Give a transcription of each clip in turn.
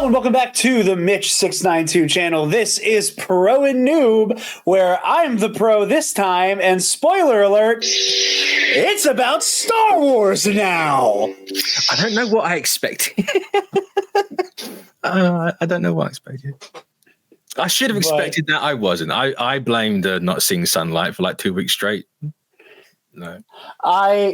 Hello and welcome back to the Mitch692 channel. This is Pro and Noob, where I'm the pro this time, and spoiler alert, it's about Star Wars now. I don't know what I expected. I don't know what I expected. I should have expected that. I wasn't. I blamed not seeing sunlight for like 2 weeks straight. No.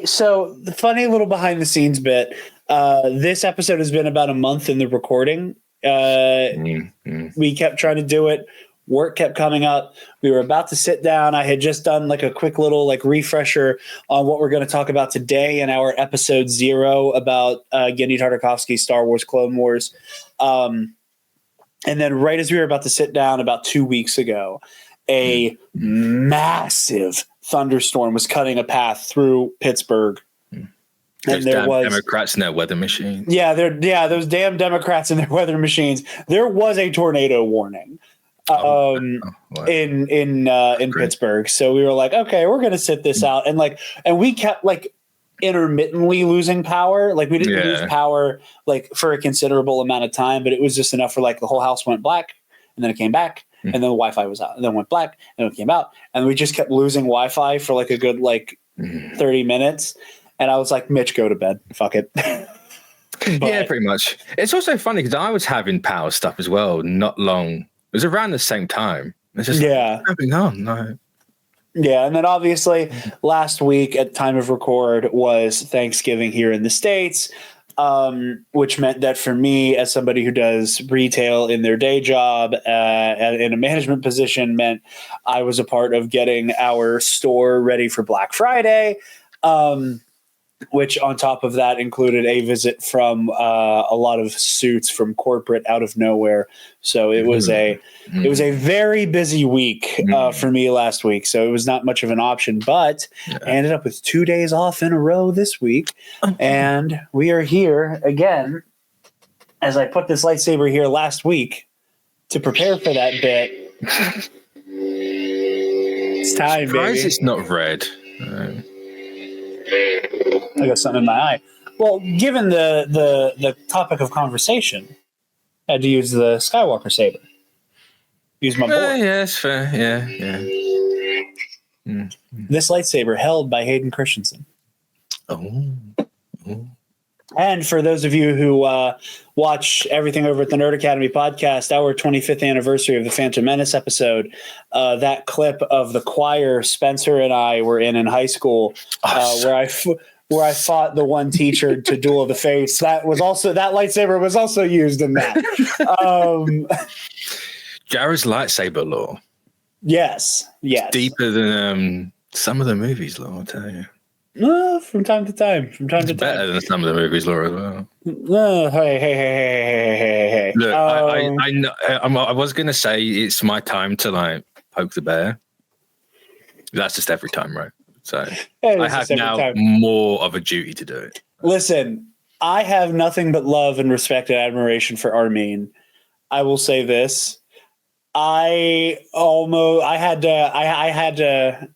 So the funny little behind the scenes bit, this episode has been about a month in the recording. We kept trying to do it. Work kept coming up. We were about to sit down. I had just done like a quick little like refresher on what we're going to talk about today in our episode 0 about Genndy Tartakovsky's Star Wars Clone Wars. And then right as we were about to sit down about 2 weeks ago, a massive thunderstorm was cutting a path through Pittsburgh. And there was Democrats in their weather machines. Yeah, those damn Democrats in their weather machines. There was a tornado warning in Pittsburgh. So we were like, okay, we're going to sit this out. And we kept like intermittently losing power. Like we didn't lose power like for a considerable amount of time, but it was just enough for like the whole house went black and then it came back. And then the Wi-Fi was out and then went black and it came out. And we just kept losing Wi-Fi for like a good 30 minutes. And I was like, Mitch, go to bed. Fuck it. Yeah, pretty much. It's also funny because I was having power stuff as well. Not long. It was around the same time. It's just happening on. No. Yeah, and then obviously last week at time of record was Thanksgiving here in the States, which meant that for me, as somebody who does retail in their day job in a management position, meant I was a part of getting our store ready for Black Friday. Which on top of that included a visit from a lot of suits from corporate out of nowhere. So it was a very busy week for me last week. So it was not much of an option, but I ended up with 2 days off in a row this week. And we are here again, as I put this lightsaber here last week to prepare for that bit. It's time, baby. It's not red. I got something in my eye. Well, given the topic of conversation, I had to use the Skywalker saber. Use my board. Yeah, that's fair. Yeah. This lightsaber held by Hayden Christensen. Oh. And for those of you who watch everything over at the Nerd Academy podcast, our 25th anniversary of the Phantom Menace episode, that clip of the choir Spencer and I were in high school, where I fought the one teacher to duel the face. That lightsaber was also used in that. Jared's lightsaber lore. Yes. It's deeper than some of the movies lore, I'll tell you. From time to time. Better than some of the movies lore as well. Hey. Look, I know. I was going to say it's my time to poke the bear. That's just every time, right? So I have now more of a duty to do it. Listen, I have nothing but love and respect and admiration for Armin. I will say this: I had to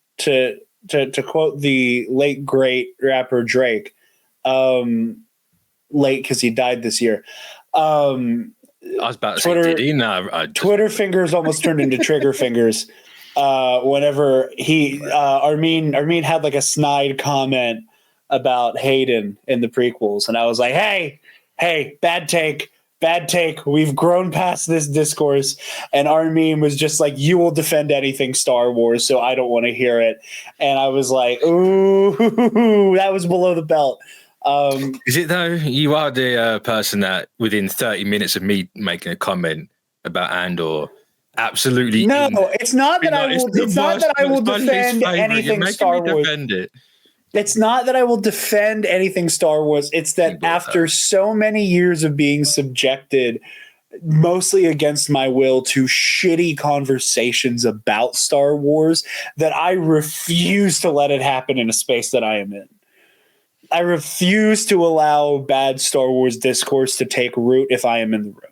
quote the late great rapper Drake, late because he died this year. I was about to say, Twitter fingers almost turned into trigger fingers. Whenever Armin had like a snide comment about Hayden in the prequels, and I was like, hey, bad take. We've grown past this discourse. And Armin was just like, you will defend anything Star Wars, so I don't want to hear it. And I was like, ooh, that was below the belt. Is it though? You are the person that within 30 minutes of me making a comment about Andor, absolutely. No, it's not that I will. It's not that I will defend anything Star Wars. It's not that I will defend anything Star Wars. It's that after so many years of being subjected, mostly against my will, to shitty conversations about Star Wars, that I refuse to let it happen in a space that I am in. I refuse to allow bad Star Wars discourse to take root if I am in the room.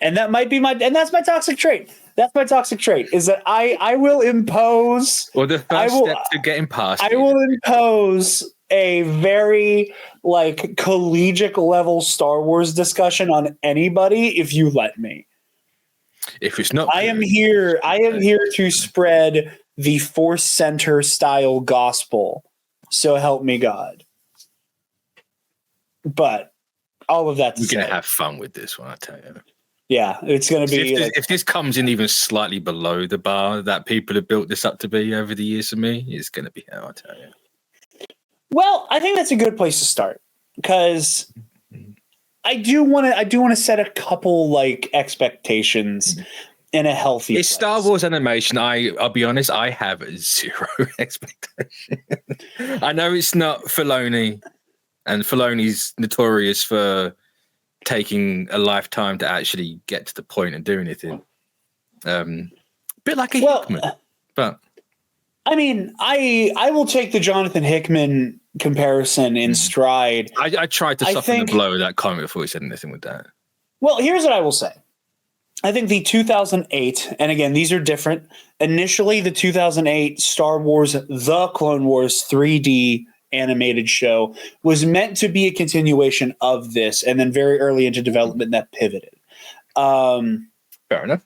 And that might be that's my toxic trait. That's my toxic trait, is that I will impose. Well, the first step to getting past. I will impose a very like collegiate level Star Wars discussion on anybody if you let me. If it's not, I am here to spread the Force Center style gospel. So help me God. But all of that, we're going to have fun with this one, I tell you. Yeah, it's going to be. If this comes in even slightly below the bar that people have built this up to be over the years for me, it's going to be hell, I tell you. Well, I think that's a good place to start because I do want to set a couple like expectations in a healthy. It's place. Star Wars animation. I'll be honest. I have zero expectation. I know it's not Filoni, and Filoni's notorious for taking a lifetime to actually get to the point and do anything. Bit like a Hickman, but I mean, I will take the Jonathan Hickman comparison in stride. I tried to soften the blow of that comment before he said anything with that. Well, here's what I will say. I think the 2008, and again, these are different. Initially, the 2008 Star Wars The Clone Wars 3D animated show was meant to be a continuation of this, and then very early into development that pivoted. Fair enough.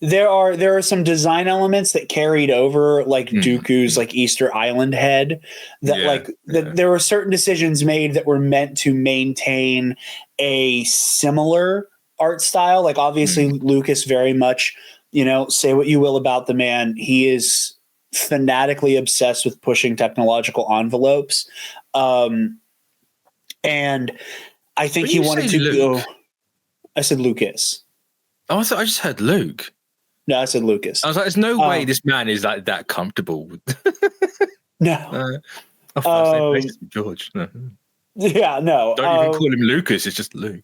There are some design elements that carried over, like Dooku's like Easter Island head. There were certain decisions made that were meant to maintain a similar art style. Like obviously Lucas very much, say what you will about the man, he is fanatically obsessed with pushing technological envelopes. And I think he wanted to go. I said Lucas. Oh, I thought I just heard Luke. No, I said Lucas. I was like, there's no way this man is like that comfortable. No. George. No. Yeah, no. Don't even call him Lucas. It's just Luke.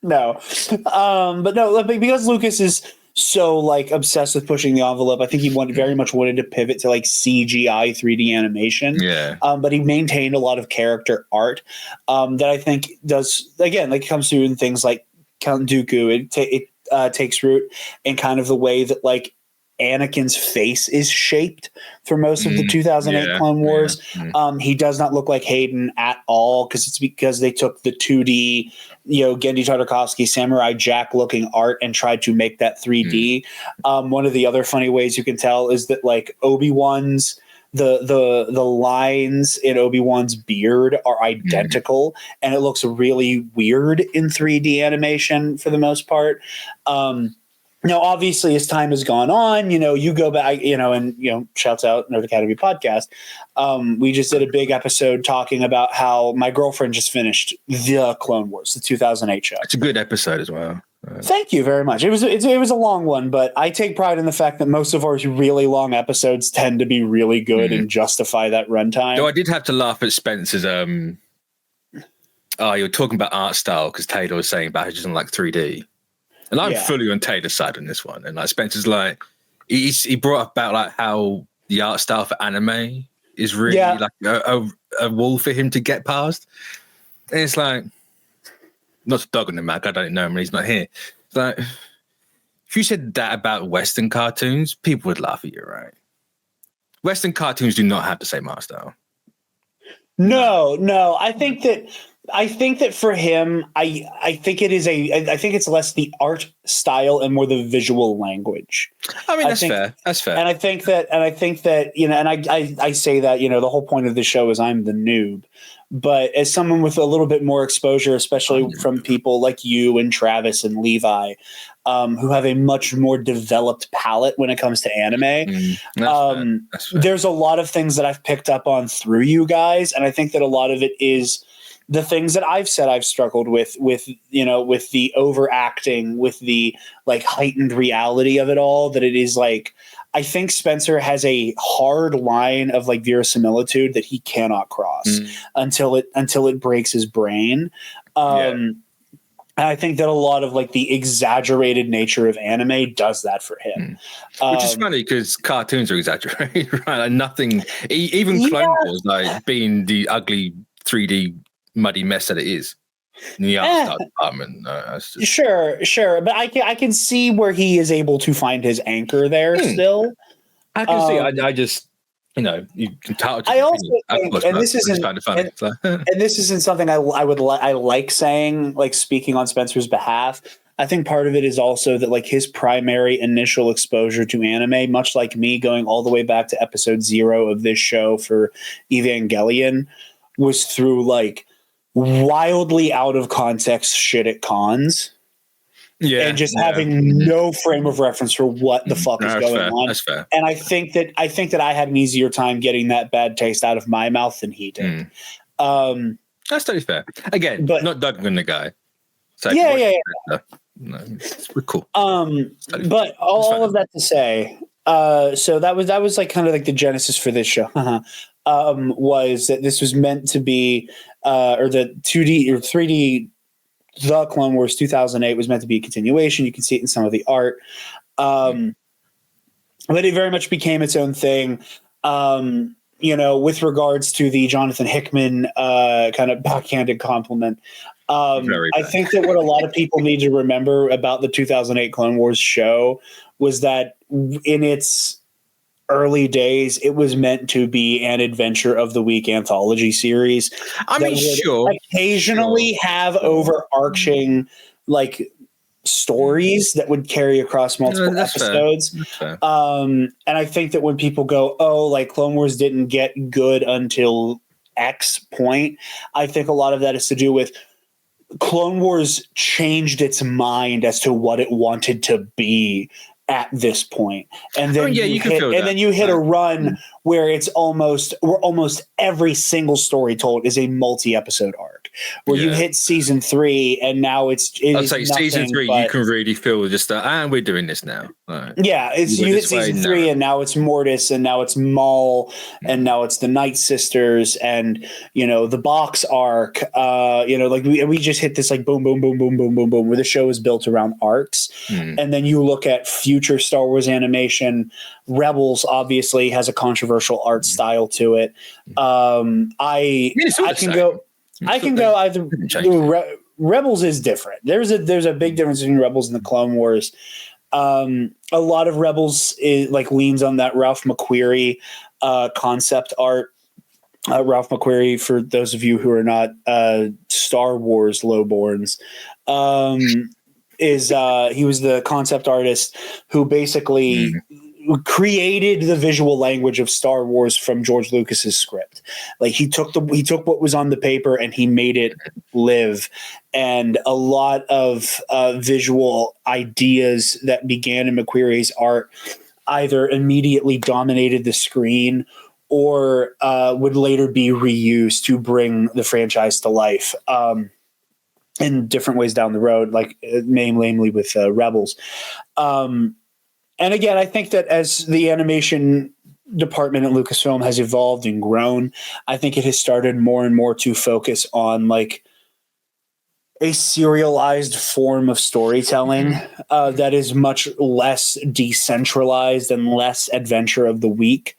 No. But no, because Lucas is so like obsessed with pushing the envelope, I think he very much wanted to pivot to like CGI 3D animation. Yeah. But he maintained a lot of character art that I think does, again, like comes through in things like Count Dooku. It takes root in kind of the way that like Anakin's face is shaped for most of the 2008 Clone Wars. He does not look like Hayden at all because they took the 2D, Gendy Tartakovsky Samurai Jack looking art and tried to make that 3D. One of the other funny ways you can tell is that like Obi-Wan's the lines in Obi-Wan's beard are identical and it looks really weird in 3D animation for the most part. Now, obviously, as time has gone on, you go back, and, shouts out Nerd Academy Podcast. We just did a big episode talking about how my girlfriend just finished The Clone Wars, the 2008 show. It's a good episode as well. Thank you very much. It was a long one, but I take pride in the fact that most of our really long episodes tend to be really good and justify that runtime. So I did have to laugh at Spencer's. You're talking about art style because Taylor was saying about it doesn't like 3D. And I'm fully on Taylor's side on this one. And like Spencer's like, he brought up about like how the art style for anime is really like a wall for him to get past. And it's like, not to dog on him, Mac. I don't know him and he's not here. It's like, if you said that about Western cartoons, people would laugh at you, right? Western cartoons do not have the same art style. No. I think that for him, I think it's less the art style and more the visual language. I mean, that's fair. And I think that, and I say that, the whole point of the show is I'm the noob. But as someone with a little bit more exposure, especially from people like you and Travis and Levi, who have a much more developed palette when it comes to anime, that's fair. There's a lot of things that I've picked up on through you guys. And I think that a lot of it is the things that I've said I've struggled with the overacting, with the like heightened reality of it all, that it is like, I think Spencer has a hard line of like verisimilitude that he cannot cross until it breaks his brain. And I think that a lot of like the exaggerated nature of anime does that for him. Which is funny because cartoons are exaggerated, right? Like nothing, even Clone Wars, like being the ugly 3D muddy mess that it is in the art style department. Sure. But I can see where he is able to find his anchor there still. I can see. I just you can tell. I also think, and this isn't, and this isn't something I like saying, like speaking on Spencer's behalf. I think part of it is also that like his primary initial exposure to anime, much like me going all the way back to episode 0 of this show for Evangelion, was through like wildly out of context shit at cons. Yeah, and just having no frame of reference for what the fuck is going on. That's fair. And I think that I had an easier time getting that bad taste out of my mouth than he did. That's totally fair. Again, but not dogging the guy. So yeah. No, we're cool. But all of that to say, so that was like kind of like the genesis for this show. Was that this was meant to be, or the 2D or 3D. The Clone Wars 2008 was meant to be a continuation. You can see it in some of the art. But it very much became its own thing. With regards to the Jonathan Hickman kind of backhanded compliment. I think that what a lot of people need to remember about the 2008 Clone Wars show was that in its early days, it was meant to be an adventure of the week anthology series. I mean, occasionally have overarching like stories that would carry across multiple episodes. And I think that when people go, oh, like Clone Wars didn't get good until X point, I think a lot of that is to do with Clone Wars changed its mind as to what it wanted to be at this point. And then you hit a run where it's almost every single story told is a multi-episode arc. Where you hit season 3 and now I'd say season 3 you can really feel just that, and we're doing this now. Right. Yeah, you hit season 3 and now it's Mortis and now it's Maul and now it's the Night Sisters and the box arc. Like we just hit this like boom, boom, boom, boom, boom, boom, boom, where the show is built around arcs. And then you look at future Star Wars animation. Rebels obviously has a controversial art style to it. I can go either. Rebels is different. There's a big difference between Rebels and the Clone Wars. A lot of Rebels leans on that Ralph McQuarrie concept art. Ralph McQuarrie, for those of you who are not Star Wars lowborns, he was the concept artist who basically created the visual language of Star Wars from George Lucas's script. Like he took what was on the paper and he made it live. And a lot of visual ideas that began in McQuarrie's art either immediately dominated the screen or would later be reused to bring the franchise to life. In different ways down the road, like namely with Rebels. And again, I think that as the animation department at Lucasfilm has evolved and grown, I think it has started more and more to focus on like a serialized form of storytelling that is much less decentralized and less adventure of the week.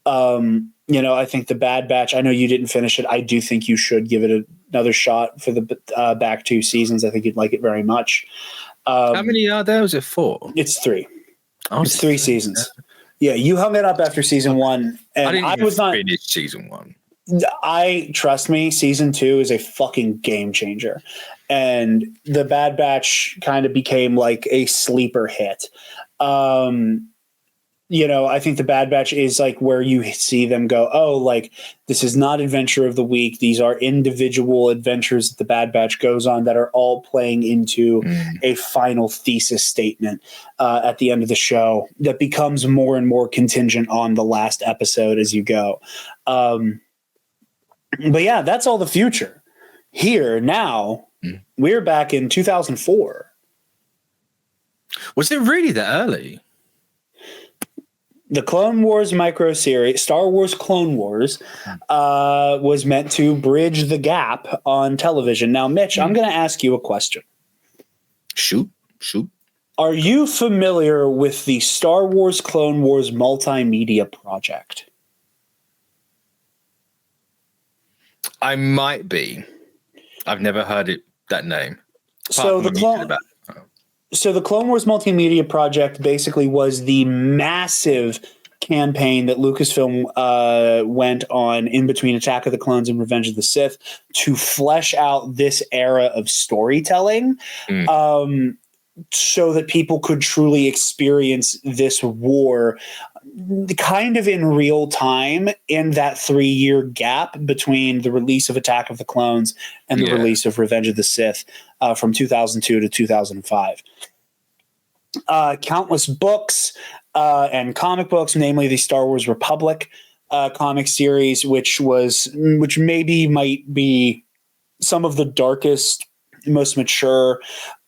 I think the Bad Batch, I know you didn't finish it. I do think you should give it another shot for the back 2 seasons. I think you'd like it very much. How many are there? Was it 4? It's 3. It's 3 seasons. Yeah, you hung it up after season 1. And I was not finish season 1. Trust me, season 2 is a fucking game changer. And the Bad Batch kind of became like a sleeper hit. I think the Bad Batch is like where you see them go, oh, like this is not adventure of the week. These are individual adventures that the Bad Batch goes on that are all playing into a final thesis statement at the end of the show that becomes more and more contingent on the last episode as you go. But yeah, that's all the future. Here now, we're back in 2004. Was it really that early? The Clone Wars micro series, Star Wars Clone Wars, was meant to bridge the gap on television. Now, Mitch, I'm going to ask you a question. Shoot. Are you familiar with the Star Wars Clone Wars multimedia project? I might be. I've never heard that name. So the Clone Wars Multimedia Project basically was the massive campaign that Lucasfilm went on in between Attack of the Clones and Revenge of the Sith to flesh out this era of storytelling, so that people could truly experience this war kind of in real time in that 3-year gap between the release of Attack of the Clones and the release of Revenge of the Sith from 2002 to 2005. Countless books and comic books, namely the Star Wars Republic comic series, which maybe might be some of the darkest, most mature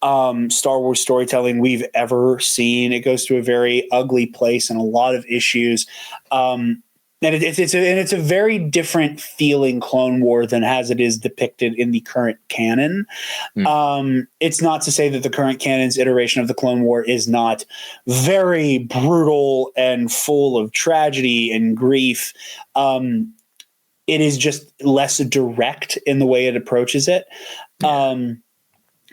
Star Wars storytelling we've ever seen. It goes to a very ugly place and a lot of issues. And it's a very different feeling Clone War than as it is depicted in the current canon. It's not to say that the current canon's iteration of the Clone War is not very brutal and full of tragedy and grief. It is just less direct in the way it approaches it.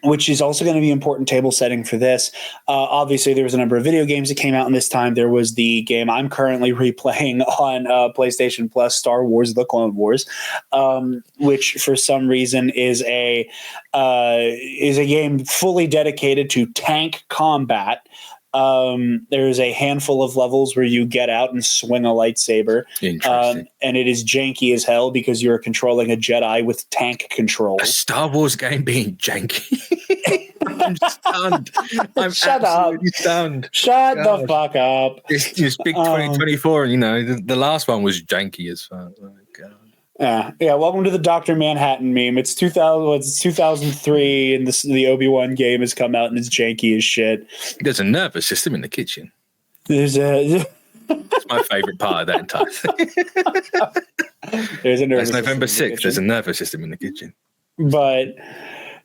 Which is also going to be important table setting for this. Obviously, there was a number of video games that came out in this time. There was the game I'm currently replaying on PlayStation Plus, Star Wars: The Clone Wars, which for some reason is a game fully dedicated to tank combat. There's a handful of levels where you get out and swing a lightsaber. Interesting. And it is janky as hell because you're controlling a Jedi with tank controls. A Star Wars game being janky. I'm stunned. I'm Shut absolutely up. stunned. Shut the fuck up. It's just big 2024, and the last one was janky as fuck. Oh, God. Yeah. Welcome to the Dr. Manhattan meme. It's 2003, and the Obi-Wan game has come out, and it's janky as shit. There's a nervous system in the kitchen. There's It's my favorite part of that entire thing. There's a nervous. It's November 6th. There's a nervous system in the kitchen. But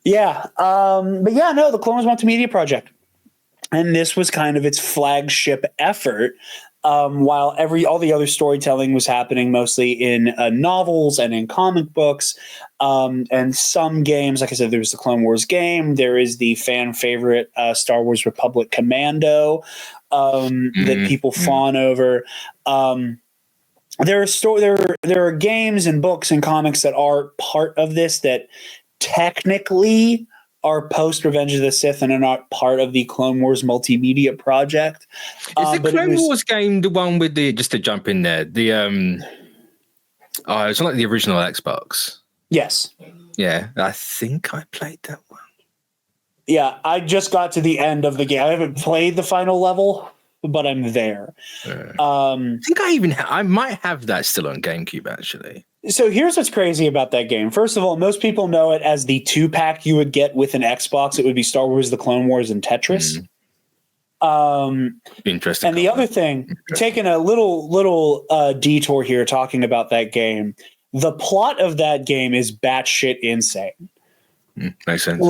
the Clone Wars Multimedia project, and this was kind of its flagship effort. While all the other storytelling was happening mostly in novels and in comic books, and some games, like I said, there was the Clone Wars game. There is the fan favorite Star Wars Republic Commando that people fawn over. There are games and books and comics that are part of this that technically are post Revenge of the Sith and are not part of the Clone Wars multimedia project. Is the Clone Wars game the one with just to jump in there, it's not like the original Xbox. Yes. Yeah, I think I played that one. Yeah, I just got to the end of the game. I haven't played the final level, but I'm there. I think I might have that still on GameCube, actually. So here's what's crazy about that game. First of all, most people know it as the 2-pack you would get with an Xbox. It would be Star Wars: The Clone Wars and Tetris. Interesting. And the other thing, taking a little detour here, talking about that game, the plot of that game is batshit insane. Makes sense.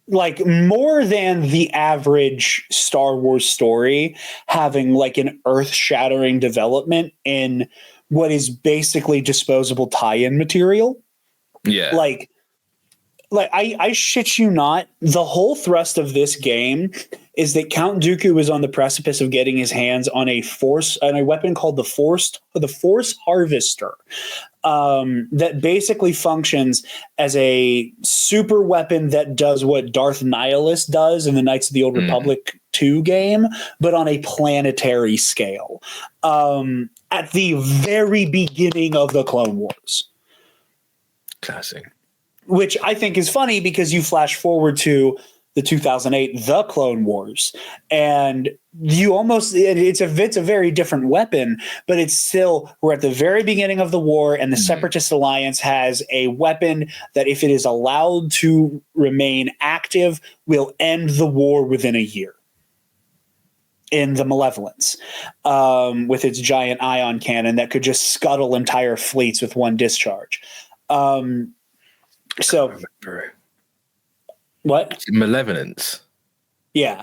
Like more than the average Star Wars story, having like an earth-shattering development in what is basically disposable tie-in material. Yeah. Like I shit you not, the whole thrust of this game is that Count Dooku is on the precipice of getting his hands on a weapon called the Force Harvester, that basically functions as a super weapon that does what Darth Nihilus does in the Knights of the Old Republic 2 game, but on a planetary scale. At the very beginning of the Clone Wars. Classic. Which I think is funny because you flash forward to the 2008 The Clone Wars, and it's a very different weapon, but it's still, we're at the very beginning of the war, and the Separatist Alliance has a weapon that, if it is allowed to remain active, will end the war within a year. In the Malevolence, with its giant ion cannon that could just scuttle entire fleets with one discharge. What? Malevolence. Yeah.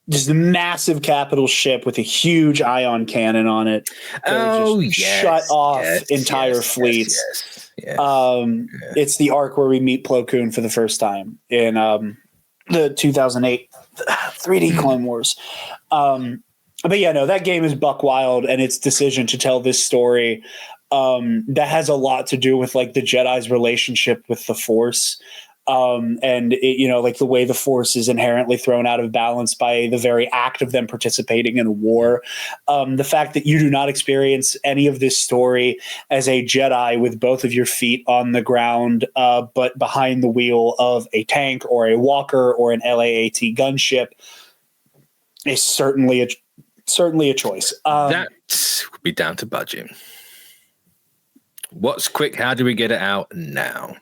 Just a massive capital ship with a huge ion cannon on it. Shut off entire fleets. It's the arc where we meet Plo Koon for the first time in the 2008 3D Clone Wars. But yeah, no, that game is buck wild, and its decision to tell this story that has a lot to do with like the Jedi's relationship with the Force. And it, like the way the Force is inherently thrown out of balance by the very act of them participating in a war. The fact that you do not experience any of this story as a Jedi with both of your feet on the ground, but behind the wheel of a tank or a walker or an LAAT gunship is certainly a choice. That would be down to budget. What's quick? How do we get it out now?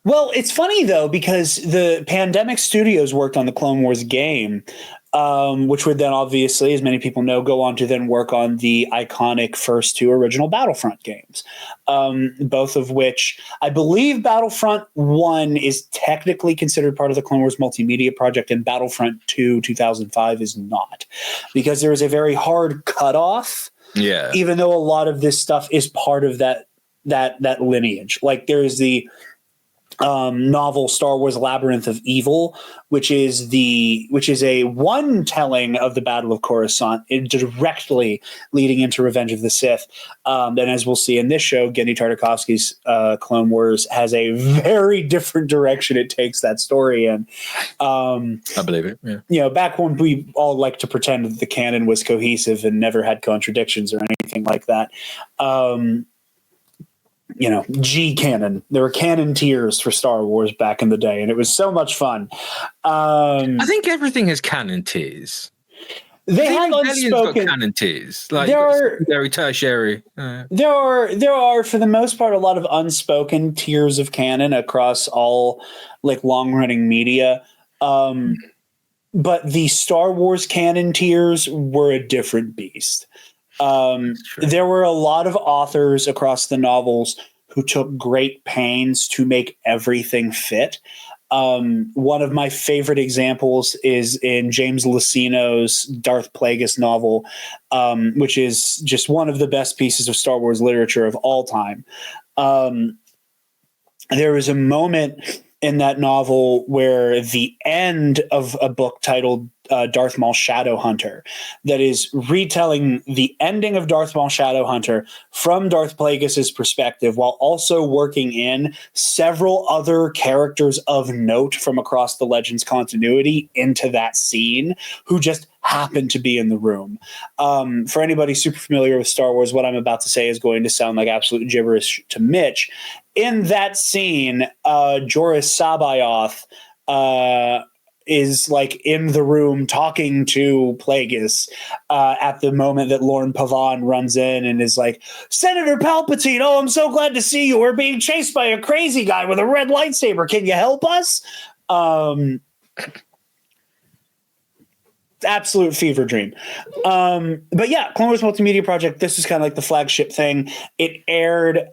Well, it's funny, though, because the Pandemic Studios worked on the Clone Wars game, which would then obviously, as many people know, go on to then work on the iconic first two original Battlefront games, both of which I believe Battlefront 1 is technically considered part of the Clone Wars Multimedia project, and Battlefront 2 2005 is not, because there is a very hard cutoff. Yeah. Even though a lot of this stuff is part of that lineage. Like there is the novel Star Wars Labyrinth of Evil, which is a one telling of the Battle of Coruscant, directly leading into Revenge of the Sith. And as we'll see in this show, Genndy Tartakovsky's Clone Wars has a very different direction it takes that story in. I believe it. Yeah. Back when we all like to pretend that the canon was cohesive and never had contradictions or anything like that. G canon. There were canon tiers for Star Wars back in the day, and it was so much fun. I think everything has canon tiers. They have unspoken canon tiers. Like there are very tertiary. There are for the most part a lot of unspoken tiers of canon across all like long running media. But the Star Wars canon tiers were a different beast. There were a lot of authors across the novels who took great pains to make everything fit. One of my favorite examples is in James Luceno's Darth Plagueis novel, which is just one of the best pieces of Star Wars literature of all time. There is a moment in that novel where the end of a book titled Darth Maul Shadowhunter that is retelling the ending of Darth Maul Shadowhunter from Darth Plagueis' perspective, while also working in several other characters of note from across the Legends continuity into that scene who just happen to be in the room. For anybody super familiar with Star Wars, what I'm about to say is going to sound like absolute gibberish to Mitch. In that scene, Joris Sabayoth is like in the room talking to Plagueis at the moment that Lorne Pavan runs in and is like, Senator Palpatine, oh, I'm so glad to see you. We're being chased by a crazy guy with a red lightsaber. Can you help us? Absolute fever dream. But yeah, Clone Wars Multimedia Project, this is kind of like the flagship thing. It aired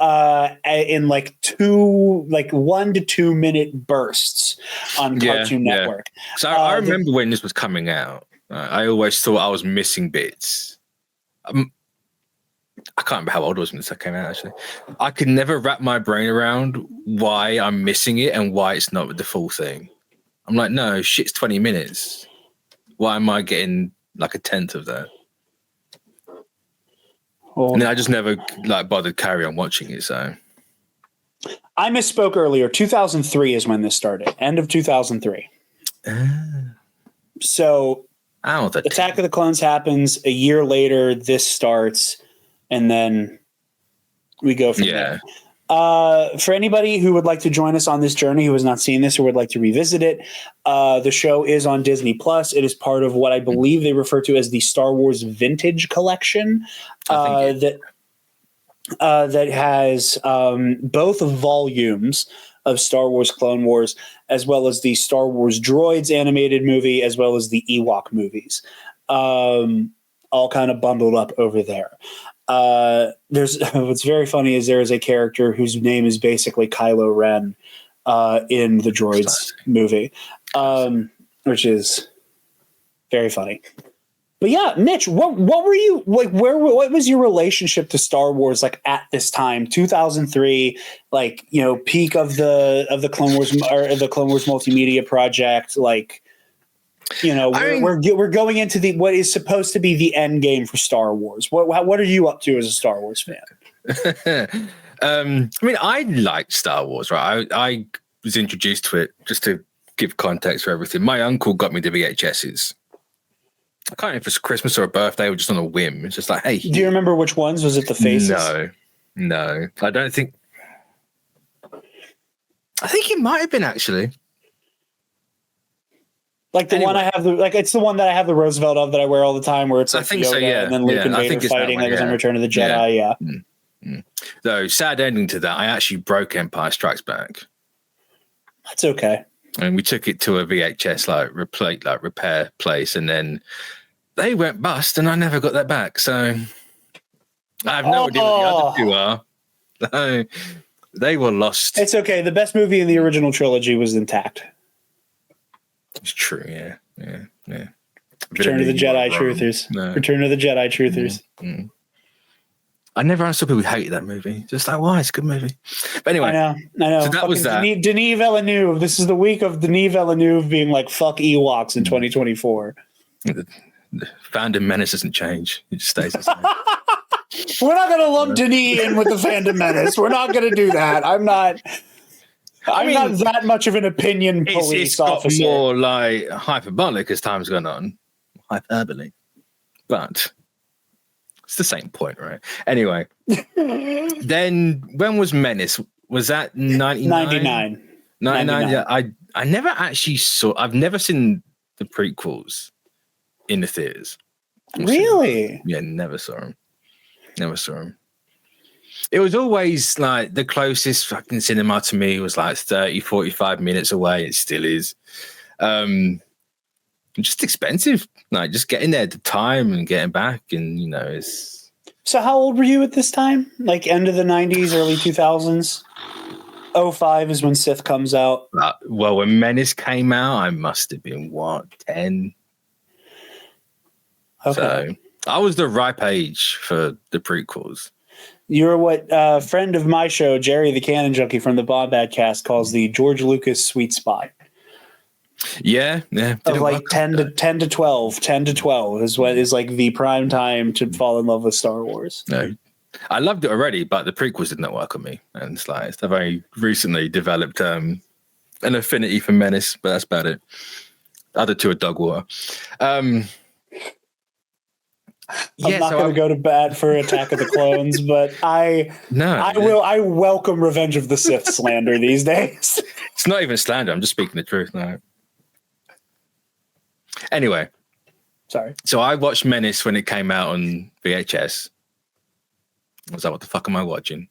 in like 1 to 2 minute bursts on Cartoon Network. So I remember when this was coming out, I always thought I was missing bits. I can't remember how old I was when this came out, actually. I could never wrap my brain around why I'm missing it and why it's not the full thing. I'm like, no, shit's 20 minutes. Why am I getting like a tenth of that? And then I just never like bothered carry on watching it. So I misspoke earlier. 2003 is when this started. End of 2003. So Attack of the Clones happens. A year later, this starts, and then we go from there. For anybody who would like to join us on this journey, who has not seen this or would like to revisit it, the show is on Disney Plus. It is part of what I believe they refer to as the Star Wars Vintage Collection, that has both volumes of Star Wars Clone Wars, as well as the Star Wars Droids animated movie, as well as the Ewok movies, all kind of bundled up over there. There's what's very funny is there is a character whose name is basically Kylo Ren in the Droids movie, which is very funny. But yeah, Mitch, what were you like? What was your relationship to Star Wars like at this time, 2003, like peak of the Clone Wars or the Clone Wars Multimedia Project, like? You know, we're going into what is supposed to be the end game for Star Wars. What are you up to as a Star Wars fan? I mean, I liked Star Wars, right? I was introduced to it, just to give context for everything. My uncle got me the VHSs. I can't remember if it was Christmas or a birthday or just on a whim. It's just like, hey. Do you remember which ones? Was it the Faces? No. I don't think. I think it might have been, actually. Like the one I have, it's the one that I have the Roosevelt of that I wear all the time, where it's like Yoda, so, yeah. And then Luke and Vader fighting like on Return of the Jedi. Yeah. Though sad ending to that, I actually broke Empire Strikes Back. That's okay. And we took it to a VHS repair place, and then they went bust, and I never got that back. So I have no idea what the other two are. So they were lost. It's okay. The best movie in the original trilogy was intact. It's true. Yeah. Return of the Jedi Truthers. No. Return of the Jedi Truthers. I never understood people who hated that movie. Just like, why? It's a good movie. But anyway. I know. So that was that. Denis Villeneuve. This is the week of Denis Villeneuve being like, fuck Ewoks in 2024. The fandom menace doesn't change. It just stays the same. We're not going to lump Denis in with the fandom menace. We're not going to do that. I'm not that much of an opinion police officer. It's got more like hyperbolic as time's gone on. Hyperbole. But it's the same point, right? Anyway. Then when was Menace? Was that 99? 99. Yeah. I never actually I've never seen the prequels in the theaters. Really? Yeah, never saw them. It was always like the closest fucking cinema to me was like 30, 45 minutes away. It still is. Just expensive. Like just getting there at the time and getting back, and you know, it's. So how old were you at this time? Like end of the 90s, early 2000s? 05 is when Sith comes out. Well, when Menace came out, I must have been 10. Okay. So I was the ripe age for the prequels. You're what a friend of my show, Jerry the Cannon Junkie from the Bombad cast, calls the George Lucas sweet spot. Yeah. Of like 10 to 12 is what is like the prime time to fall in love with Star Wars. No, I loved it already, but the prequels did not work on me, and it's like I've very recently developed an affinity for Menace, but that's about it. Other two are dog water. I'm not going to go to bat for Attack of the Clones, but I welcome Revenge of the Sith slander these days. It's not even slander. I'm just speaking the truth now. Anyway, sorry. So I watched Menace when it came out on VHS. I was like, what the fuck am I watching?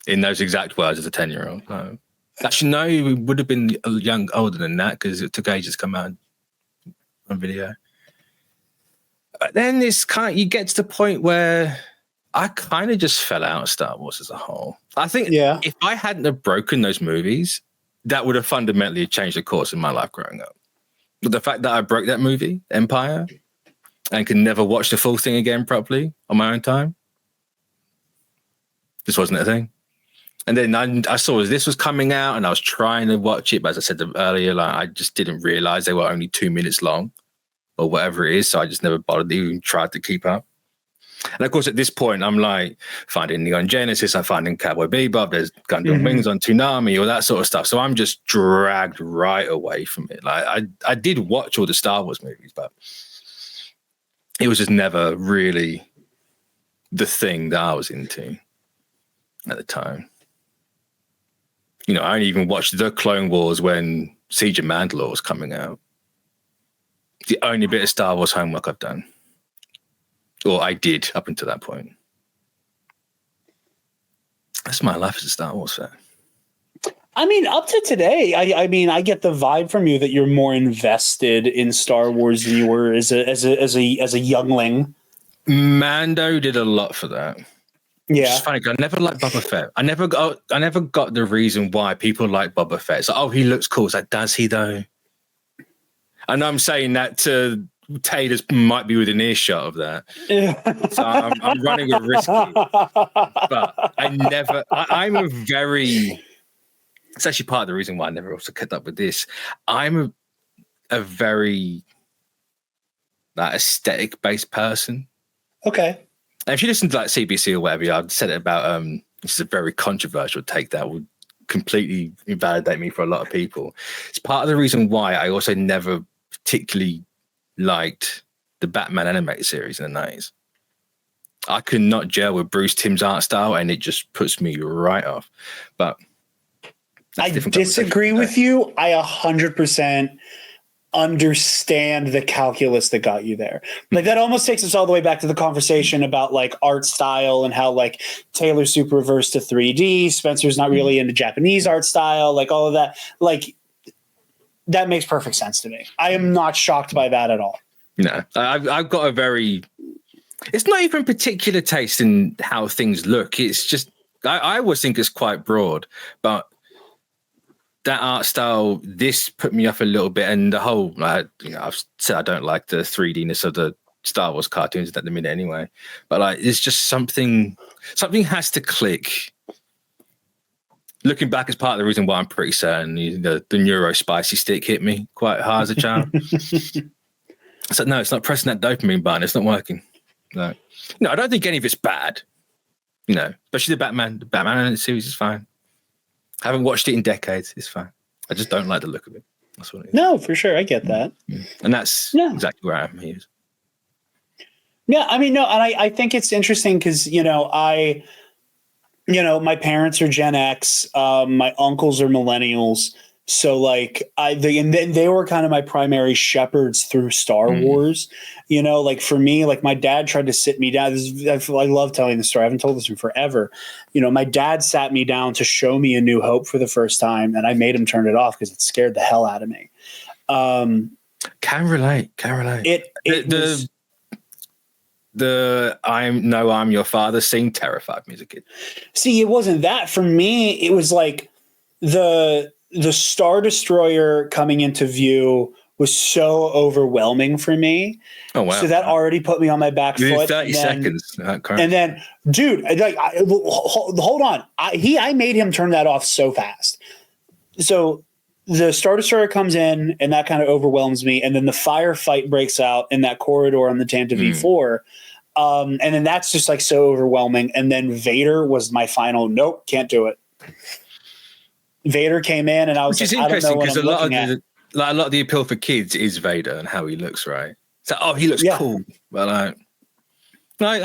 In those exact words as a 10-year-old. No. Actually, no, it would have been older than that because it took ages to come out on video. But then you get to the point where I kind of just fell out of Star Wars as a whole. I think if I hadn't have broken those movies, that would have fundamentally changed the course of my life growing up. But the fact that I broke that movie, Empire, and could never watch the full thing again properly on my own time, this wasn't a thing. And then I saw this was coming out and I was trying to watch it, but as I said earlier, like I just didn't realize they were only 2 minutes long or whatever it is. So I just never bothered to even try to keep up. And of course, at this point, I'm like finding Neon Genesis, I'm finding Cowboy Bebop, there's Gundam Wings on Toonami, all that sort of stuff. So I'm just dragged right away from it. Like I did watch all the Star Wars movies, but it was just never really the thing that I was into at the time. You know, I only even watched The Clone Wars when Siege of Mandalore was coming out. The only bit of Star Wars homework I've done. Or I did up until that point. That's my life as a Star Wars fan. I mean, up to today, I mean, I get the vibe from you that you're more invested in Star Wars than you were as a youngling. Mando did a lot for that. Yeah, it's funny. I never liked Boba Fett. I never got the reason why people like Boba Fett. It's like, oh, he looks cool. It's like, does he though? And I'm saying that to Taylor's might be within earshot of that. So I'm running a risk. But I'm a very. It's actually part of the reason why I never also kept up with this. I'm a very that aesthetic based person. Okay. And if you listen to like CBC or whatever, I've said it about this is a very controversial take that would completely invalidate me for a lot of people. It's part of the reason why I also never particularly liked the Batman animated series in the 90s. I could not gel with Bruce Timm's art style, and it just puts me right off. But I disagree with you. I 100% understand the calculus that got you there. Like that almost takes us all the way back to the conversation about like art style and how like Taylor's super reversed to 3D. Spencer's not really into Japanese art style, like all of that. Like that makes perfect sense to me. I am not shocked by that at all. No, I've got a very, it's not even particular taste in how things look. It's just, I always think it's quite broad, but that art style, this put me off a little bit. And the whole, I've said I don't like the 3D-ness of the Star Wars cartoons at the minute anyway. But like, it's just something has to click. Looking back is part of the reason why I'm pretty certain the neuro spicy stick hit me quite hard as a child. So no, it's not pressing that dopamine button. It's not working. No, I don't think any of it's bad. Especially the Batman series is fine. I haven't watched it in decades. It's fine. I just don't like the look of it. That's what it is. No, for sure. I get that. And that's exactly where I am here. Yeah, I mean, no, and I think it's interesting because, my parents are Gen X. My uncles are millennials. So like they were kind of my primary shepherds through Star Wars, like for me, like my dad tried to sit me down. I love telling the story. I haven't told this in forever. My dad sat me down to show me A New Hope for the first time, and I made him turn it off because it scared the hell out of me. Can relate. I'm your father scene terrified me as a kid. See, it wasn't that for me. It was like the Star Destroyer coming into view was so overwhelming for me. Oh wow! So that already put me on my back foot. 30 seconds, and then, dude, hold on. I made him turn that off so fast. So the Star Destroyer comes in, and that kind of overwhelms me. And then the firefight breaks out in that corridor on the Tantive V4. And then that's just like so overwhelming. And then Vader was my final. Nope, can't do it. Vader came in, and I was like, I don't know what I'm looking at. A lot of the appeal for kids is Vader and how he looks, right? So, he looks cool. But I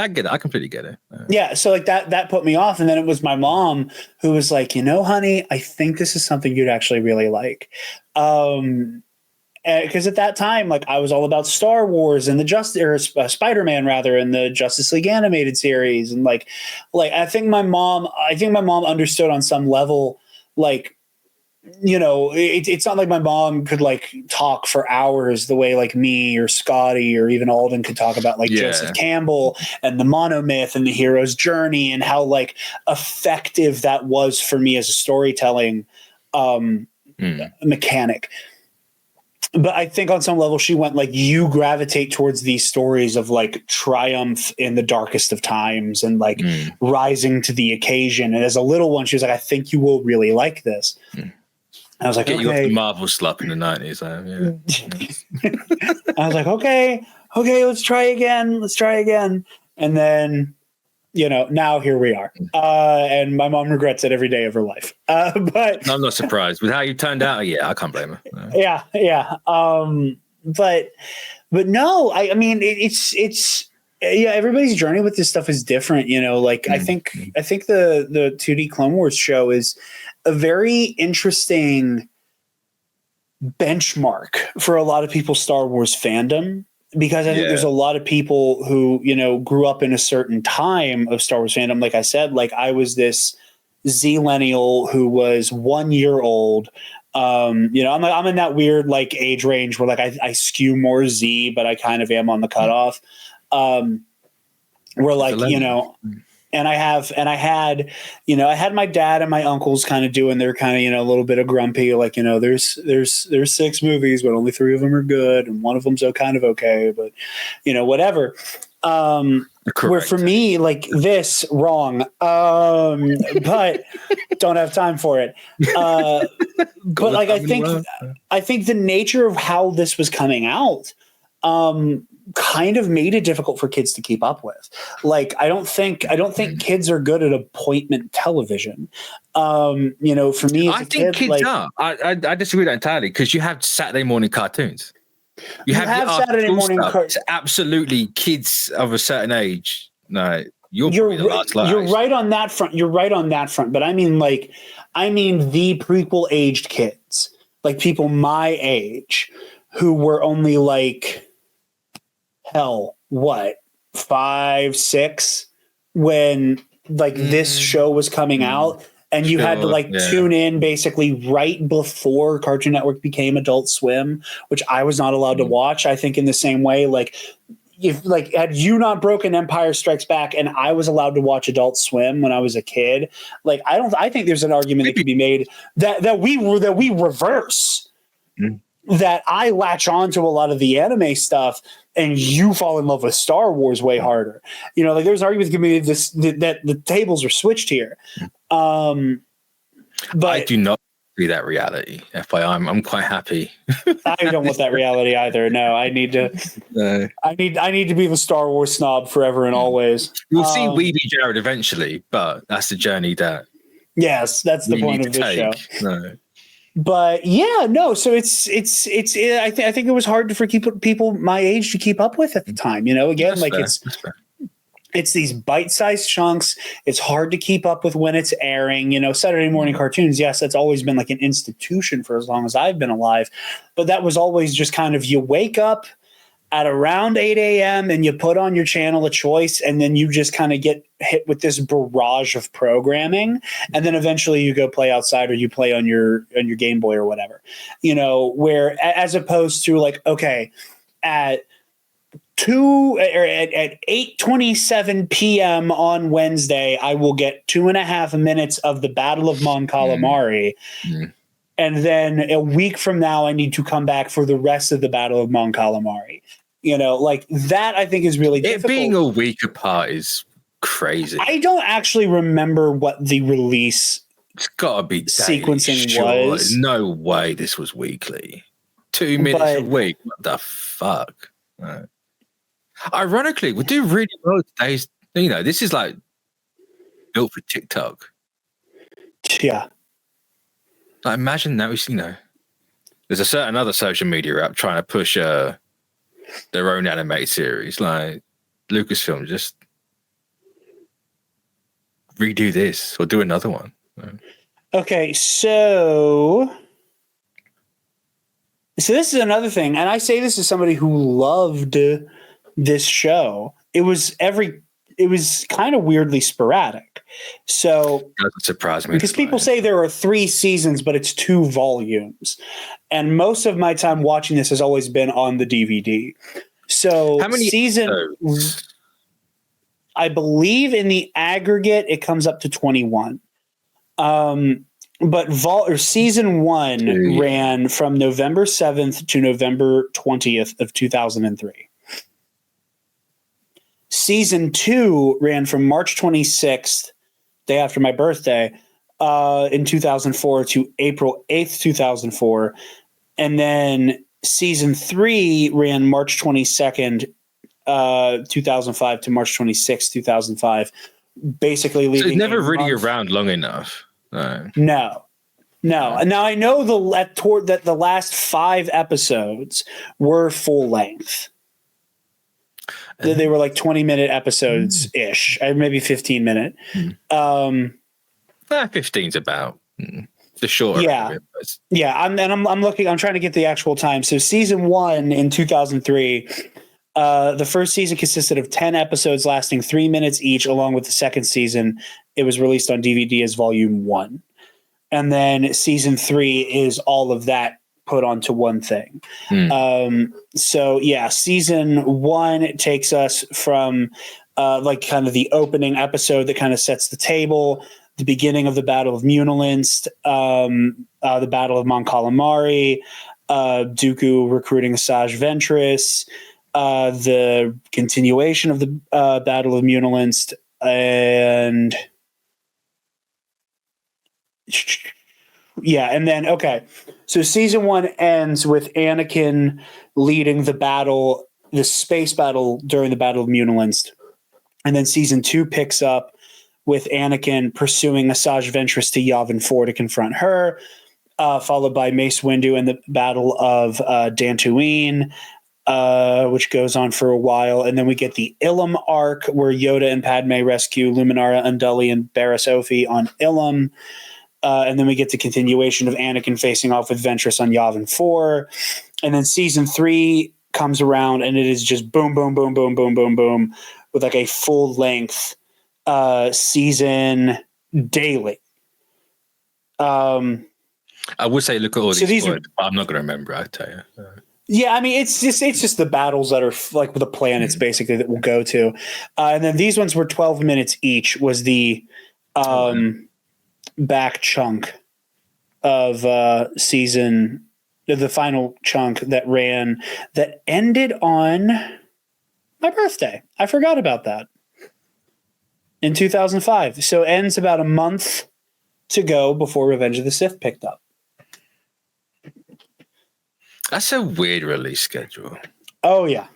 get it. I completely get it. Yeah. So like that put me off. And then it was my mom who was like, honey, I think this is something you'd actually really like. Because at that time, like I was all about Star Wars and the Spider-Man rather, and the Justice League animated series. And like I think my mom understood on some level, like, it's not like my mom could like talk for hours the way like me or Scotty or even Alden could talk about like Joseph Campbell and the monomyth and the hero's journey and how like effective that was for me as a storytelling mechanic. But I think on some level she went like, you gravitate towards these stories of like triumph in the darkest of times and like rising to the occasion. And as a little one, she was like, I think you will really like this. I was like, get you off the Marvel slap in the 90s. I was like, okay, let's try again. And then, now here we are. And my mom regrets it every day of her life. But I'm not surprised with how you turned out. Yeah, I can't blame her. Yeah. But no, I mean, it's everybody's journey with this stuff is different. I think the 2D Clone Wars show is a very interesting benchmark for a lot of people's Star Wars fandom. Because I think there's a lot of people who, grew up in a certain time of Star Wars fandom. Like I said, like I was this Zillennial who was 1 year old. I'm in that weird like age range where like I skew more Z, but I kind of am on the cutoff. Where like, and I had my dad and my uncles kind of doing their kind of, a little bit of grumpy, like, there's 6 movies, but only 3 of them are good. And one of them's kind of okay, but whatever. Where for me, like this wrong, but don't have time for it. But like, I think the nature of how this was coming out, kind of made it difficult for kids to keep up with. Like, I don't think kids are good at appointment television. For me as I a think kid, kids like, are. I disagree with that entirely because you have Saturday morning cartoons. You have your Saturday morning It's absolutely kids of a certain age. No, you're right on that front. You're right on that front. But I mean the prequel aged kids, like people my age who were only like, hell, what, 5, 6 when like this show was coming out, and you had to like tune in basically right before Cartoon Network became Adult Swim, which I was not allowed to watch. I think in the same way, like, if like had you not broken Empire Strikes Back and I was allowed to watch Adult Swim when I was a kid, like I think there's an argument that could be made that we reverse. That I latch on to a lot of the anime stuff and you fall in love with Star Wars way harder. Like there's arguments can be that the tables are switched here. But I do not see that reality. FYI, I'm quite happy. I don't want that reality either. No, I need to. No. I need to be the Star Wars snob forever and always. We'll see Weeby Jarod eventually, but that's the journey that. Yes, that's the point of this show. No. But yeah, no. So it's. I think it was hard for people my age to keep up with at the time. Again, that's like fair. It's these bite-sized chunks. It's hard to keep up with when it's airing. Saturday morning cartoons. Yes, that's always been like an institution for as long as I've been alive. But that was always just kind of you wake up at around 8 a.m. and you put on your channel of choice, and then you just kind of get hit with this barrage of programming, and then eventually you go play outside or you play on your Game Boy or whatever. Where as opposed to like, okay, at 8:27 p.m. on Wednesday, I will get 2.5 minutes of the Battle of Mon Calamari. And then a week from now, I need to come back for the rest of the Battle of Mon Calamari. Like that, I think is really difficult. It being a week apart is crazy. I don't actually remember what the release it's gotta be sequencing was. No way this was weekly. 2 minutes a week. What the fuck? Right. Ironically, we do really well today. This is like built for TikTok. Yeah. I imagine that was, there's a certain other social media app trying to push their own animated series, like Lucasfilm. Just redo this or do another one. Okay, so this is another thing, and I say this as somebody who loved this show. It was kind of weirdly sporadic. So doesn't surprise me because people say there are 3 seasons, but it's 2 volumes. And most of my time watching this has always been on the DVD. So how many episodes? I believe in the aggregate, it comes up to 21. But season 1 ran from November 7th to November 20th of 2003. Season 2 ran from March 26th, day after my birthday, in 2004 to April 8th, 2004. And then season 3 ran March 22nd, 2005 to March 26th, 2005. Basically leaving. So it's never really around long enough. No. Now I know that the last 5 episodes were full length. They were like 20-minute episodes ish, maybe 15-minute. 15's about the shorter. Yeah, I'm looking. I'm trying to get the actual time. So season 1 in 2003, the first season consisted of 10 episodes lasting 3 minutes each, along with the second season. It was released on DVD as Volume 1, and then season 3 is all of that put onto one thing. So yeah, season 1 takes us from like kind of the opening episode that kind of sets the table, the beginning of the Battle of Munilinst, the Battle of Mon Calamari, Dooku recruiting Asajj Ventress, the continuation of the Battle of Munilinst, and yeah, and then okay. So season 1 ends with Anakin leading the battle the space battle during the Battle of Munilens. And then season 2 picks up with Anakin pursuing Asajj Ventress to Yavin 4 to confront her, followed by Mace Windu and the Battle of Dantooine, which goes on for a while. And then we get the Ilum arc where Yoda and Padme rescue Luminara Unduli and Barriss Offee on Ilum. And then we get the continuation of Anakin facing off with Ventress on Yavin 4. And then season 3 comes around and it is just boom, boom, boom, boom, boom, boom, boom, with like a full length season daily. I would say look at all these words, but I'm not going to remember, I tell you. Yeah, I mean, it's just the battles that are like the planets basically that we'll go to. And then these ones were 12 minutes each was the back chunk of season, the final chunk that ended on my birthday. I forgot about that. In 2005. So it ends about a month to go before Revenge of the Sith picked up. That's a weird release schedule. Oh, yeah.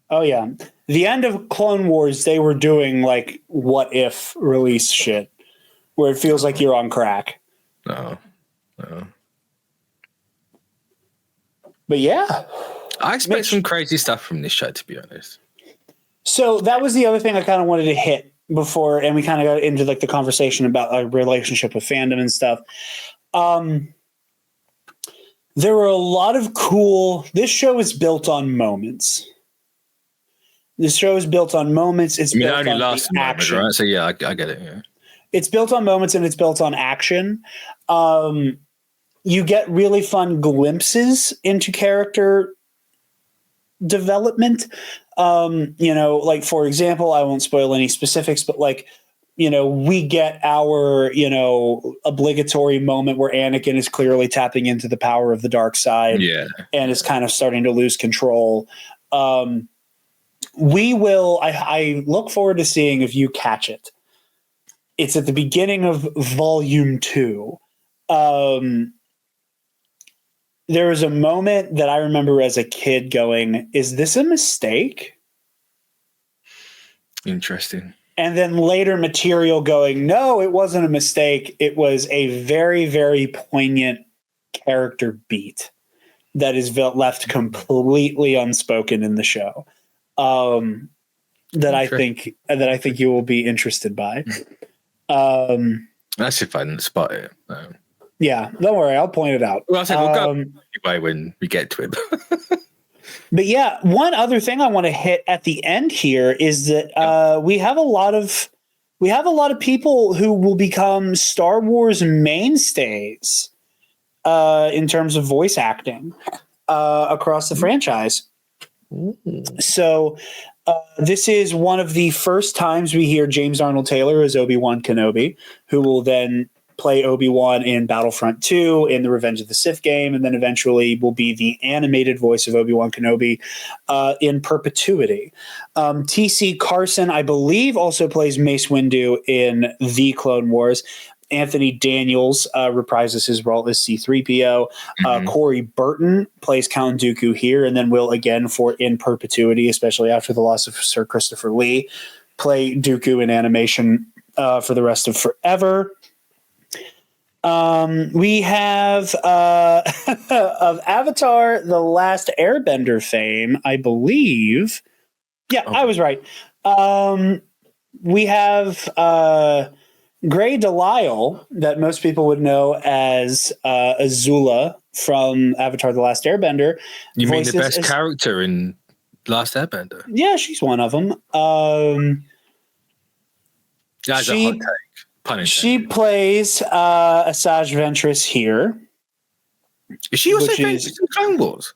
Oh, yeah. The end of Clone Wars, they were doing like what if release shit where it feels like you're on crack. No. But yeah. I expect some crazy stuff from this show, to be honest. So that was the other thing I kind of wanted to hit before, and we kind of got into like the conversation about our relationship with fandom and stuff. There were a lot of cool. This show is built on moments. This show is built on moments. It's built only on last action, right? So yeah, I get it. Yeah, it's built on moments and it's built on action. You get really fun glimpses into character development. Like for example, I won't spoil any specifics, but like, we get our, obligatory moment where Anakin is clearly tapping into the power of the dark side and is kind of starting to lose control. I look forward to seeing if you catch it. It's at the beginning of volume 2. There was a moment that I remember as a kid going, is this a mistake? Interesting. And then later material going, no, it wasn't a mistake. It was a very, very poignant character beat that is left completely unspoken in the show. That I think you will be interested by. That's if I didn't spot it. Yeah, don't worry, I'll point it out. Well, I said we'll go anyway when we get to it. But yeah, one other thing I want to hit at the end here is that we have a lot of people who will become Star Wars mainstays in terms of voice acting across the franchise. Ooh. So this is one of the first times we hear James Arnold Taylor as Obi-Wan Kenobi, who will then play Obi-Wan in Battlefront 2, in the Revenge of the Sith game, and then eventually will be the animated voice of Obi-Wan Kenobi in perpetuity. T.C. Carson, I believe, also plays Mace Windu in The Clone Wars. Anthony Daniels reprises his role as C-3PO. Corey Burton plays Count Dooku here, and then will again for in perpetuity, especially after the loss of Sir Christopher Lee, play Dooku in animation for the rest of forever. We have of Avatar: The Last Airbender fame, I believe. Yeah, I was right. We have Grey Delisle, that most people would know as Azula from Avatar: The Last Airbender. You mean the best character in Last Airbender? Yeah, she's one of them. That's a hot take. She plays Asajj Ventress here. Is she also Ventress in Clone Wars?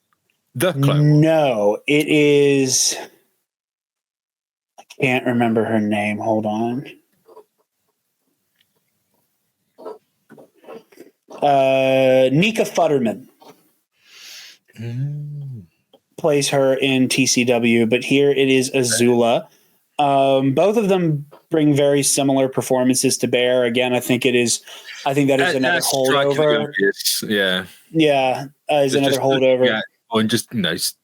The Clone Wars? No, it is. I can't remember her name. Hold on. Nika Futterman plays her in TCW, but here it is Azula. Both of them bring very similar performances to bear. Again, I think that is another holdover. Yeah. Yeah, is another holdover. Or just,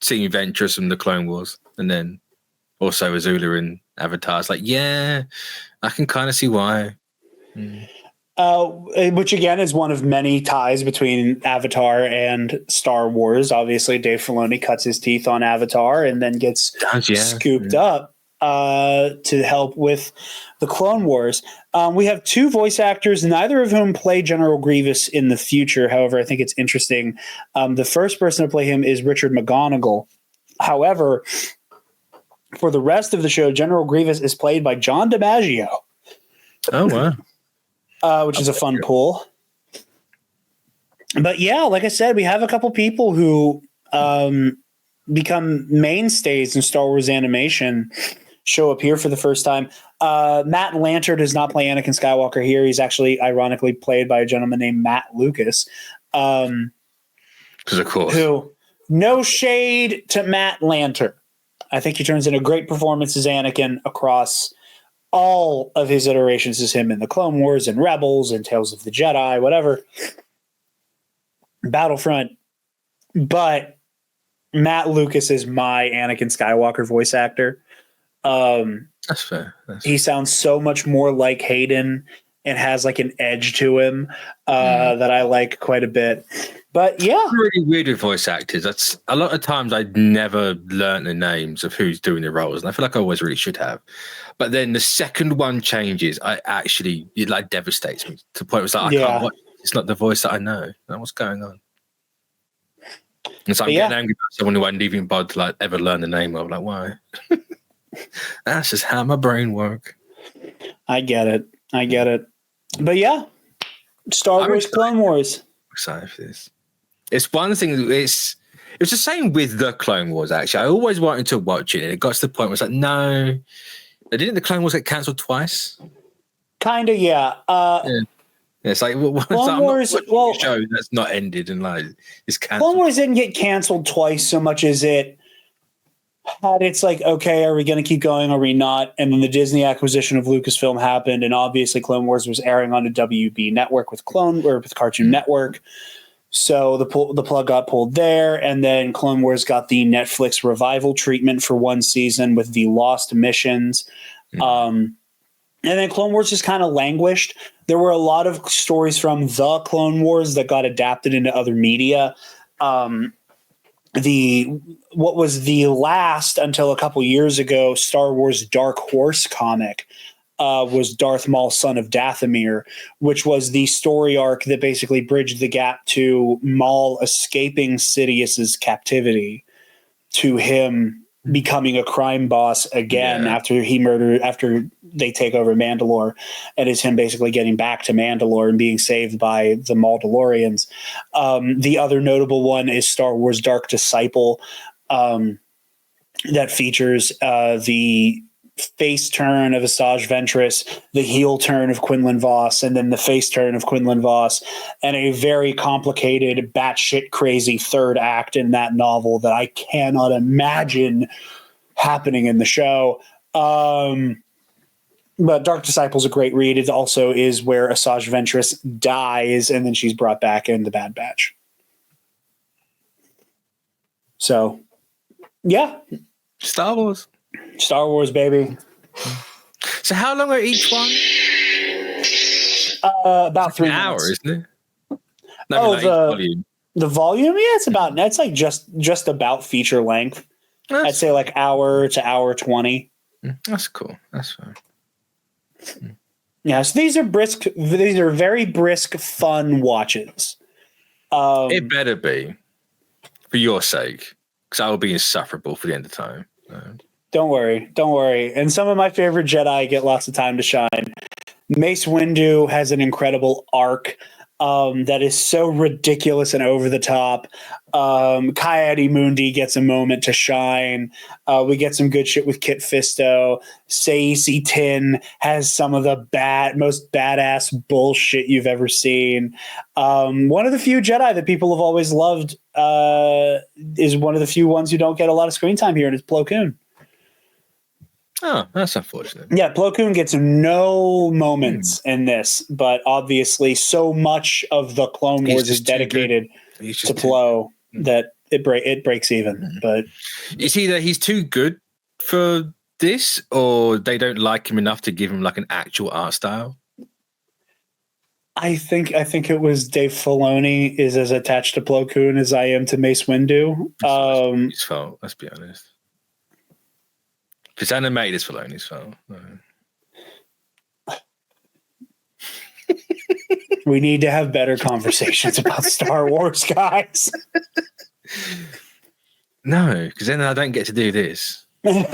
seeing Ventress from the Clone Wars, and then also Azula in Avatar. It's like, yeah, I can kind of see why. Which again is one of many ties between Avatar and Star Wars. Obviously, Dave Filoni cuts his teeth on Avatar and then gets scooped up to help with the Clone Wars. We have 2 voice actors, neither of whom play General Grievous in the future. However, I think it's interesting. The first person to play him is Richard McGonigal. However, for the rest of the show, General Grievous is played by John DiMaggio. Oh, wow. Which is a fun pull. But yeah, like I said, we have a couple people who become mainstays in Star Wars animation show up here for the first time. Matt Lanter does not play Anakin Skywalker here. He's actually ironically played by a gentleman named Matt Lucas. Because of course. Who, no shade to Matt Lanter. I think he turns in a great performance as Anakin across all of his iterations as him in the Clone Wars and Rebels and Tales of the Jedi, whatever. Battlefront. But Matt Lucas is my Anakin Skywalker voice actor. That's fair. He sounds so much more like Hayden and has like an edge to him that I like quite a bit. But yeah, really weird with voice actors. That's a lot of times I never learn the names of who's doing the roles, and I feel like I always really should have. But then the second one changes, it like devastates me to the point where it's like I can't watch. It's not the voice that I know. What's going on? And so I'm getting angry about someone who I didn't even bother to like ever learn the name of. Like, why? That's just how my brain works. I get it. But yeah, Star Wars Clone Wars. I'm excited for this. It's one thing. It's the same with the Clone Wars. Actually, I always wanted to watch it, and it got to the point where it's like, no, didn't the Clone Wars get cancelled twice? Kind of, yeah. It's like Clone Wars. Show that's not ended and like it's cancelled. Clone Wars didn't get canceled twice so much as it had. It's like, okay, are we going to keep going? Are we not? And then the Disney acquisition of Lucasfilm happened, and obviously Clone Wars was airing on a WB network with Cartoon Network. So the plug got pulled there, and then Clone Wars got the Netflix revival treatment for one season with the Lost Missions. And then Clone Wars just kind of languished. There were a lot of stories from the Clone Wars that got adapted into other media. What was the last until a couple years ago Star Wars Dark Horse comic was Darth Maul, Son of Dathomir, which was the story arc that basically bridged the gap to Maul escaping Sidious's captivity to him becoming a crime boss again after they take over Mandalore, and is him basically getting back to Mandalore and being saved by the Mandalorians. The other notable one is Star Wars Dark Disciple, that features the face turn of Asajj Ventress, the heel turn of Quinlan Vos, and then the face turn of Quinlan Vos, and a very complicated, batshit crazy third act in that novel that I cannot imagine happening in the show. But Dark Disciple is a great read. It also is where Asajj Ventress dies, and then she's brought back in the Bad Batch. So, yeah. Star Wars, baby. So how long are each one? About 3 hours, minutes. Isn't it? Volume. The volume? Yeah, it's like just about feature length. I'd say like hour to hour 20. That's cool. That's fine. Yeah, so these are very brisk, fun watches. It better be, for your sake, because I will be insufferable for the end of time. Don't worry. And some of my favorite Jedi get lots of time to shine. Mace Windu has an incredible arc that is so ridiculous and over the top. Ki-Adi-Mundi gets a moment to shine. We get some good shit with Kit Fisto. Saesee Tin has some of the most badass bullshit you've ever seen. One of the few Jedi that people have always loved is one of the few ones who don't get a lot of screen time here, and it's Plo Koon. Oh, that's unfortunate. Yeah, Plo Koon gets no moments in this, but obviously so much of the Clone Wars is dedicated to Plo that it breaks even. But it's either he's too good for this, or they don't like him enough to give him like an actual art style. I think it was Dave Filoni is as attached to Plo Koon as I am to Mace Windu. It's his fault. Let's be honest. If it's animated, it's Filoni's fault. We need to have better conversations about Star Wars, guys. No, because then I don't get to do this. You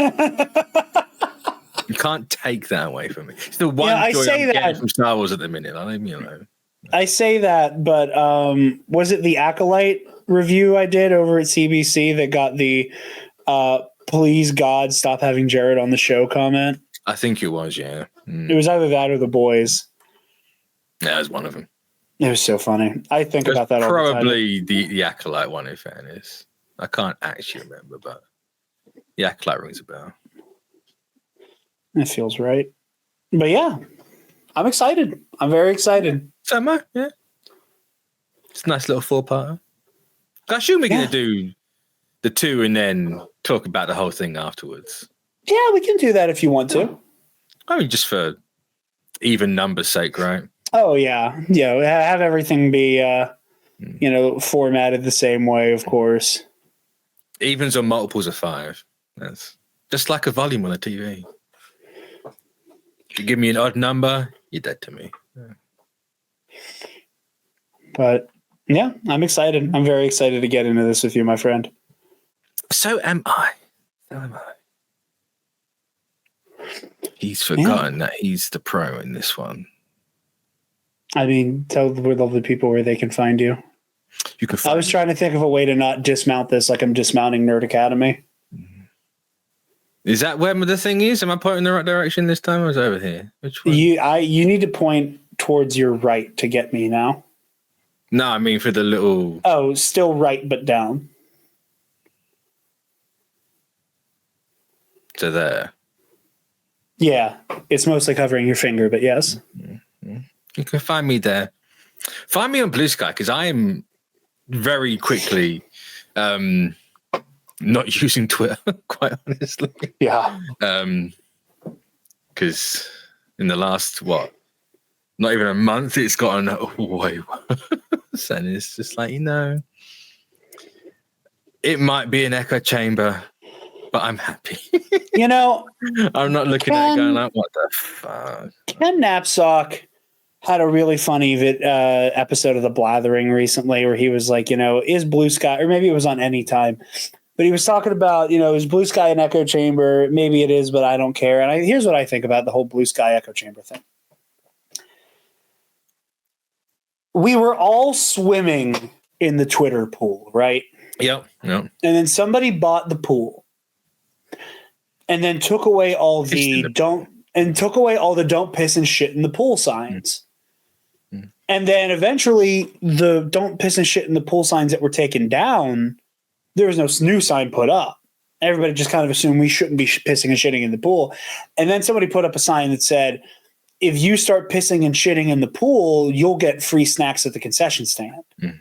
can't take that away from me. It's the one joy I'm getting from Star Wars at the minute. I leave me alone. I say that, but was it the Acolyte review I did over at CBC that got the please God stop having Jarod on the show comment? I think it was, yeah. It was either that or the boys. Yeah, it was one of them. It was so funny. I think about that all the time. Probably the Acolyte one, in fairness. I can't actually remember, but the Acolyte rings a bell. It feels right. But yeah, I'm excited. I'm very excited. So am I, yeah. It's a nice little 4-parter. I assume we're going to do the 2 and then talk about the whole thing afterwards. Yeah, we can do that if you want to. I mean, just for even numbers' sake, right? Oh, yeah. Yeah, have everything be, formatted the same way, of course. Evens or multiples of 5. That's just like a volume on a TV. If you give me an odd number, you're dead to me. Yeah. But, yeah, I'm excited. I'm very excited to get into this with you, my friend. So am I. He's forgotten that he's the pro in this one. I mean, tell the lovely people where they can find you. You can. I was trying to think of a way to not dismount this like I'm dismounting Nerd Academy. Is that where the thing is? Am I pointing in the right direction this time, or is it over here? Which one? You need to point towards your right to get me now. No, I mean for the little. Oh, still right, but down. So there. Yeah, it's mostly covering your finger, but yes. Mm-hmm. You can find me there. Find me on Blue Sky, because I am very quickly not using Twitter, quite honestly. Yeah. Because in the last, not even a month, it's gotten way worse. And it's just like, it might be an echo chamber, but I'm happy. I'm not looking at it going like, what the fuck? Ken Knapsack had a really funny episode of The Blathering recently where he was like, is Blue Sky, or maybe it was on Anytime, but he was talking about, is Blue Sky an echo chamber? Maybe it is, but I don't care. And here's what I think about the whole Blue Sky echo chamber thing. We were all swimming in the Twitter pool, right? Yep. And then somebody bought the pool and then took away all the don't piss and shit in the pool signs. Mm. And then eventually the don't piss and shit in the pool signs that were taken down, there was no new sign put up. Everybody just kind of assumed we shouldn't be pissing and shitting in the pool. And then somebody put up a sign that said, if you start pissing and shitting in the pool, you'll get free snacks at the concession stand. Mm.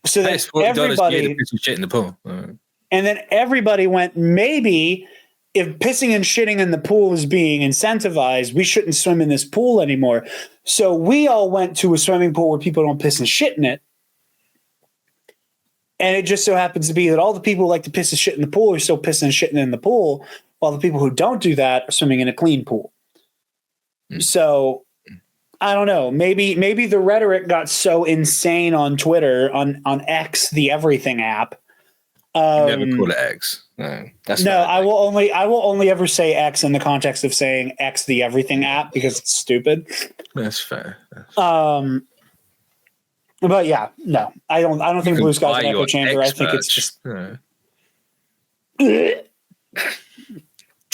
So that everybody piss and shit in the pool. And then everybody went, maybe if pissing and shitting in the pool is being incentivized, we shouldn't swim in this pool anymore. So we all went to a swimming pool where people don't piss and shit in it. And it just so happens to be that all the people who like to piss and shit in the pool are still pissing and shitting in the pool, while the people who don't do that are swimming in a clean pool. Mm. So I don't know. Maybe the rhetoric got so insane on Twitter, on X, the everything app. Never call it X. No, I will only ever say X in the context of saying X, the everything app, because it's stupid. That's fair. But yeah, no, I don't think Blue Sky's an echo chamber. I think it's just. Do you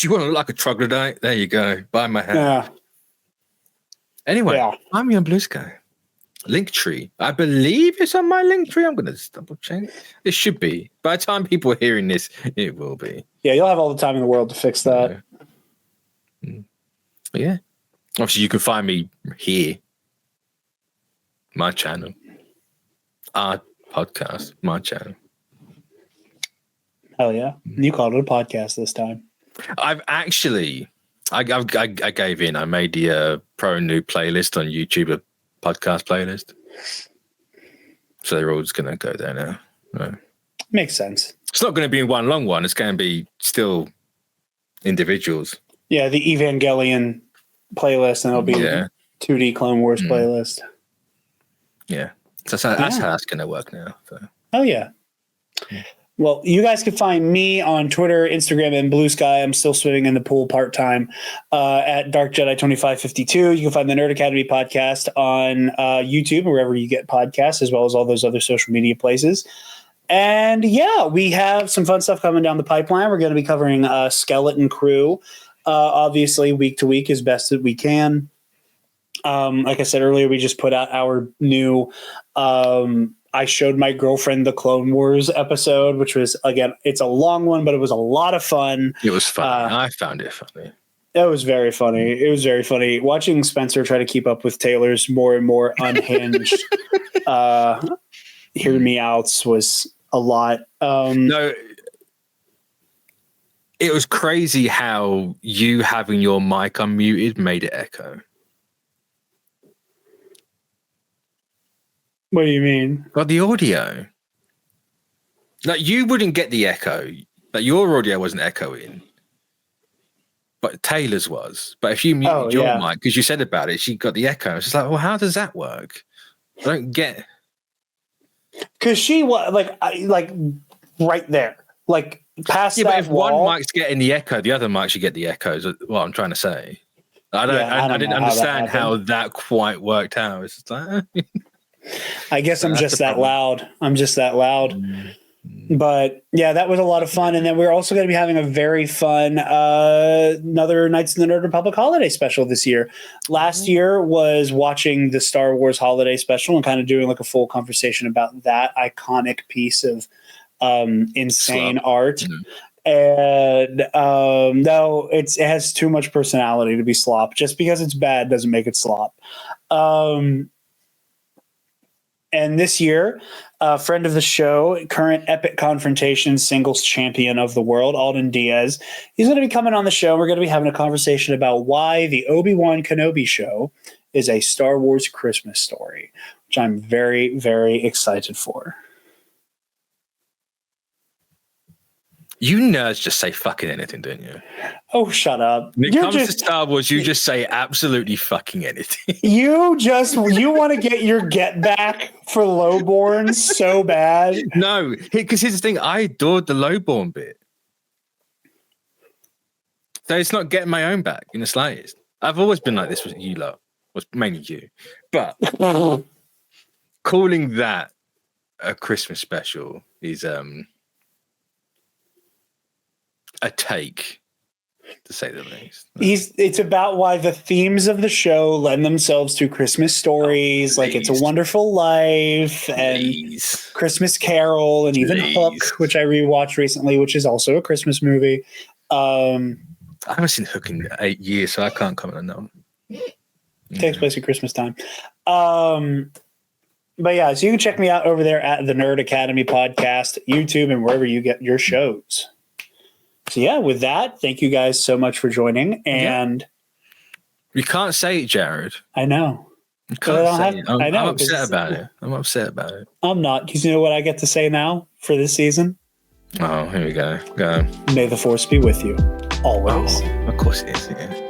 want to look like a troglodyte? There you go. Buy my hat. Yeah. Anyway, I'm on Blue Sky. Linktree. I believe it's on my Linktree. I'm going to double check. It should be. By the time people are hearing this, it will be. Yeah, you'll have all the time in the world to fix that. Yeah. Obviously, you can find me here. My channel. Our podcast. My channel. Hell yeah. You called it a podcast this time. I've actually, I gave in. I made the Pro and Noob playlist on YouTube, a podcast playlist. So they're all just going to go there now. Right. Makes sense. It's not going to be one long one. It's going to be still individuals. Yeah, the Evangelion playlist, and it'll be the 2D Clone Wars playlist. Yeah. So that's how that's going to work now. So. Oh, yeah. Well, you guys can find me on Twitter, Instagram, and Blue Sky. I'm still swimming in the pool part-time at Dark Jedi 2552. You can find the Nerd Academy podcast on YouTube and wherever you get podcasts, as well as all those other social media places. And yeah, we have some fun stuff coming down the pipeline. We're going to be covering Skeleton Crew, obviously week to week as best that we can. Like I said earlier, we just put out our new I showed my girlfriend the Clone Wars episode, which was, again, it's a long one, but it was a lot of fun. It was funny. I found it funny. It was very funny. It was very funny. Watching Spencer try to keep up with Taylor's more and more unhinged hear me outs was a lot. No, it was crazy how you having your mic unmuted made it echo. What do you mean? Well, the audio. Like, you wouldn't get the echo. Like, your audio wasn't echoing. But Taylor's was. But if you muted your mic, because you said about it, she got the echo. It's just like, well, how does that work? I don't get. Because she was like right there. Like past that but if wall. one mic's getting the echo, the other mic should get the echoes. What I'm trying to say. I didn't understand how that quite worked out. It's just like... I guess I'm just that loud. But yeah, that was a lot of fun. And then we're also going to be having a very fun another Knights of the Nerd Republic holiday special this year. Last year was watching the Star Wars holiday special and kind of doing like a full conversation about that iconic piece of insane art. And no, it has too much personality to be slop. Just because it's bad doesn't make it slop. And this year, a friend of the show, current Epic Confrontation singles champion of the world, Alden Diaz, he's going to be coming on the show. We're going to be having a conversation about why the Obi-Wan Kenobi show is a Star Wars Christmas story, which I'm very, very excited for. You nerds just say fucking anything, don't you? Oh, shut up. When it comes to Star Wars, you just say absolutely fucking anything. You want to get your get back for Lowborn so bad. No, because here's the thing. I adored the Lowborn bit. So it's not getting my own back in the slightest. I've always been like this with you lot. Was mainly you. But calling that a Christmas special is a take, to say the least. It's about why the themes of the show lend themselves to Christmas stories, like It's a Wonderful Life and Christmas Carol and even Hook, which I rewatched recently, which is also a Christmas movie. I haven't seen Hook in 8 years, so I can't comment on that one. Takes place at Christmas time. But yeah, so you can check me out over there at the Nerd Academy Podcast, YouTube, and wherever you get your shows. So yeah, with that, thank you guys so much for joining. And you can't say it, Jarod. I know. You can't say it. I'm upset about it. I'm not, because you know what I get to say now for this season? Oh, here we go. Go. May the Force be with you always. Oh, of course it is. Yeah.